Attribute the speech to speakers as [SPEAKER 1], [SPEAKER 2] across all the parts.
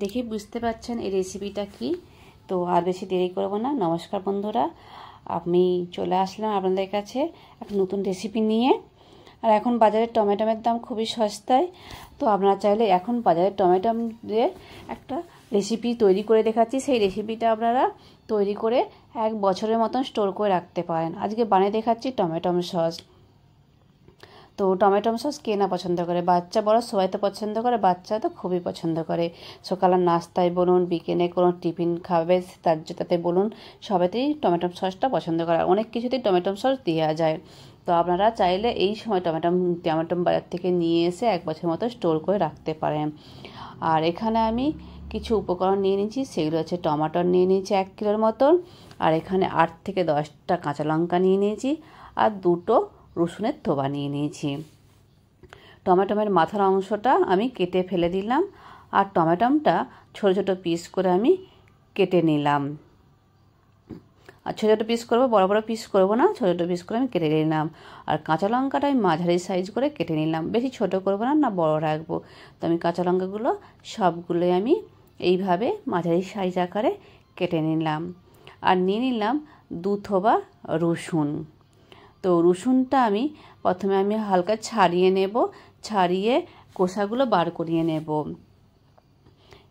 [SPEAKER 1] দেখে বুঝতে পারছেন এই রেসিপিটা কি। তো আর বেশি দেরি করব না। নমস্কার বন্ধুরা, আমি চলে আসলাম আপনাদের কাছে একটা নতুন রেসিপি নিয়ে। আর এখন বাজারে টমেটোর দাম খুবই সস্তায়, তো আপনারা চাইলে এখন বাজারে টমেটো দিয়ে একটা রেসিপি তৈরি করে দেখাচ্ছি। সেই রেসিপিটা আপনারা তৈরি করে 1 বছরের মতন স্টোর করে রাখতে পারেন। আজকে বানিয়ে দেখাচ্ছি টমেটো সস। তো টমেটো সস কে না পছন্দ করে, বাচ্চা বড় সবাই তো পছন্দ করে, বাচ্চা তো খুবই পছন্দ করে। সকালের নাস্তায় বলুন, বিকেলে কোনো টিফিন খাবে তাতে বলুন, সবেতেই টমেটো সসটা পছন্দ করে। অনেক কিছুতেই টমেটো সস দেওয়া যায়। তো আপনারা চাইলে এই সময় টমেটো বাজার থেকে নিয়ে এসে 1 বছর মতো স্টোর করে রাখতে পারেন। আর এখানে আমি কিছু উপকরণ নিয়ে নিয়েছি, সেগুলো হচ্ছে টমেটো নিয়ে নিয়েছি 1 কিলোর মতন, আর এখানে 8 থেকে 10টা কাঁচা লঙ্কা নিয়ে নিয়েছি, আর 2টো রসুনের থোবা নিয়ে নিয়েছি। টমেটোমের মাথার অংশটা আমি কেটে ফেলে দিলাম, আর টমেটোটা ছোট ছোট পিস করে আমি কেটে নিলাম। আর ছোটো ছোটো পিস করবো, বড় বড় পিস করব না, ছোটো ছোটো পিস করে আমি কেটে নিলাম। আর কাঁচা লঙ্কাটা আমি মাঝারি সাইজ করে কেটে নিলাম, বেশি ছোট করব না, না বড় রাখবো। তো আমি কাঁচা লঙ্কাগুলো সবগুলোই আমি এইভাবে মাঝারি সাইজ আকারে কেটে নিলাম। আর নিয়ে নিলাম 2 থোবা রসুন। তো রসুনটা আমি প্রথমে হালকা ছাড়িয়ে নেব, ছাড়িয়ে কোষাগুলো বার করিয়ে নেব।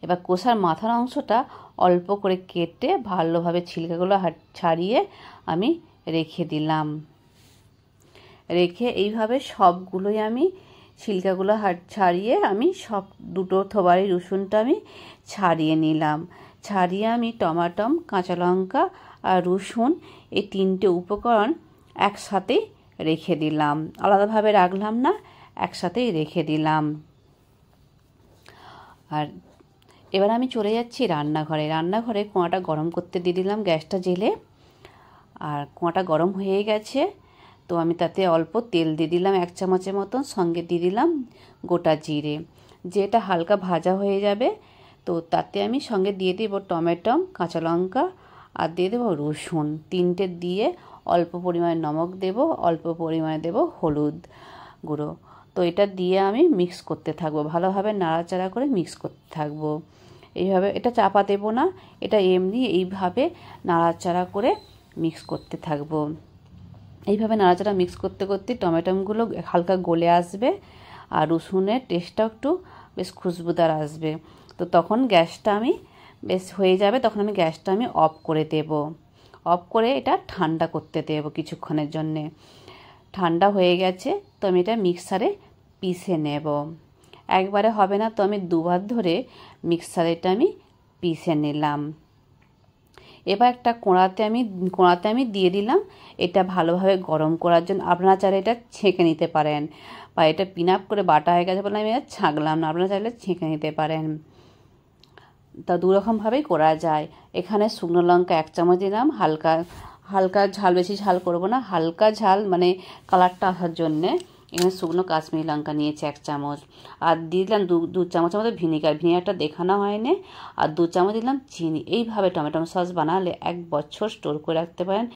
[SPEAKER 1] এবার কোষার মাথার অংশটা অল্প করে কেটে ভালোভাবে ছিলকাগুলো ছাড়িয়ে আমি রেখে দিলাম। রেখে এইভাবে সবগুলোই আমি ছিলকাগুলো ছাড়িয়ে আমি সব 2টো থোবারি রসুনটা আমি ছাড়িয়ে নিলাম। ছাড়িয়ে আমি টমেটো, কাঁচা লঙ্কা আর রসুন এই 3টে উপকরণ একসাথেই রেখে দিলাম, আলাদাভাবে রাখলাম না, একসাথেই রেখে দিলাম। আর এবার আমি চলে যাচ্ছি রান্নাঘরে কোঁয়াটা গরম করতে দিয়ে দিলাম গ্যাসটা জেলে। আর কোঁয়াটা গরম হয়ে গেছে, তো আমি তাতে অল্প তেল দিয়ে দিলাম 1 চামচের মতন, সঙ্গে দিয়ে দিলাম গোটা জিরে। যেটা হালকা ভাজা হয়ে যাবে, তো তাতে আমি সঙ্গে দিয়ে দেবো টমেটো, কাঁচা লঙ্কা, আর দিয়ে দেবো রসুন 3টে, দিয়ে অল্প পরিমাণে নমক দেব, অল্প পরিমাণে দেব হলুদ গুঁড়ো। তো এটা দিয়ে আমি মিক্স করতে থাকবো, ভালোভাবে নাড়াচাড়া করে মিক্স করতে থাকবো। এইভাবে এটা চাপা দেবো না, এটা এমনি এইভাবে নাড়াচাড়া করে মিক্স করতে থাকবো। এইভাবে নাড়াচাড়া মিক্স করতে করতে টমেটোগুলো হালকা গলে আসবে, আর রসুনের টেস্টটাও একটু বেশ খুশবুদার আসবে। তো তখন গ্যাসটা আমি বেশ হয়ে যাবে, তখন আমি গ্যাসটা অফ করে দেব। অফ করে এটা ঠান্ডা করতে দেব কিছুক্ষণের জন্যে। ঠান্ডা হয়ে গেছে, তো আমি এটা মিক্সারে পিষে নেব। একবারে হবে না, তো আমি 2বার ধরে মিক্সারে এটা আমি পিষে নিলাম। এবার একটা কোঁড়াতে আমি দিয়ে দিলাম এটা ভালোভাবে গরম করার জন্য। আপনারা চাইলে এটা ছেঁকে নিতে পারেন, বা এটা পিনাপ করে বাটা হয়ে গেছে বলে আমি এটা ছাঁকলাম না, আপনারা চাইলে ছেঁকে নিতে পারেন। তা 2 রকমভাবেই করা যায়। এখানে শুকনো লঙ্কা 1 চামচ দিলাম, হালকা হালকা ঝাল, বেশি ঝাল করব না, হালকা ঝাল মানে কালারটা আসার জন্যে। এখানে শুকনো কাশ্মীরি লঙ্কা নিয়েছি 1 চামচ, আর দিয়ে দিলাম 2 চামচের মতো ভিনিগারটা দেখানো হয়নি, আর 2 চামচ দিলাম চিনি। এইভাবে টমেটো সস বানালে 1 বছর স্টোর করে রাখতে পারেন।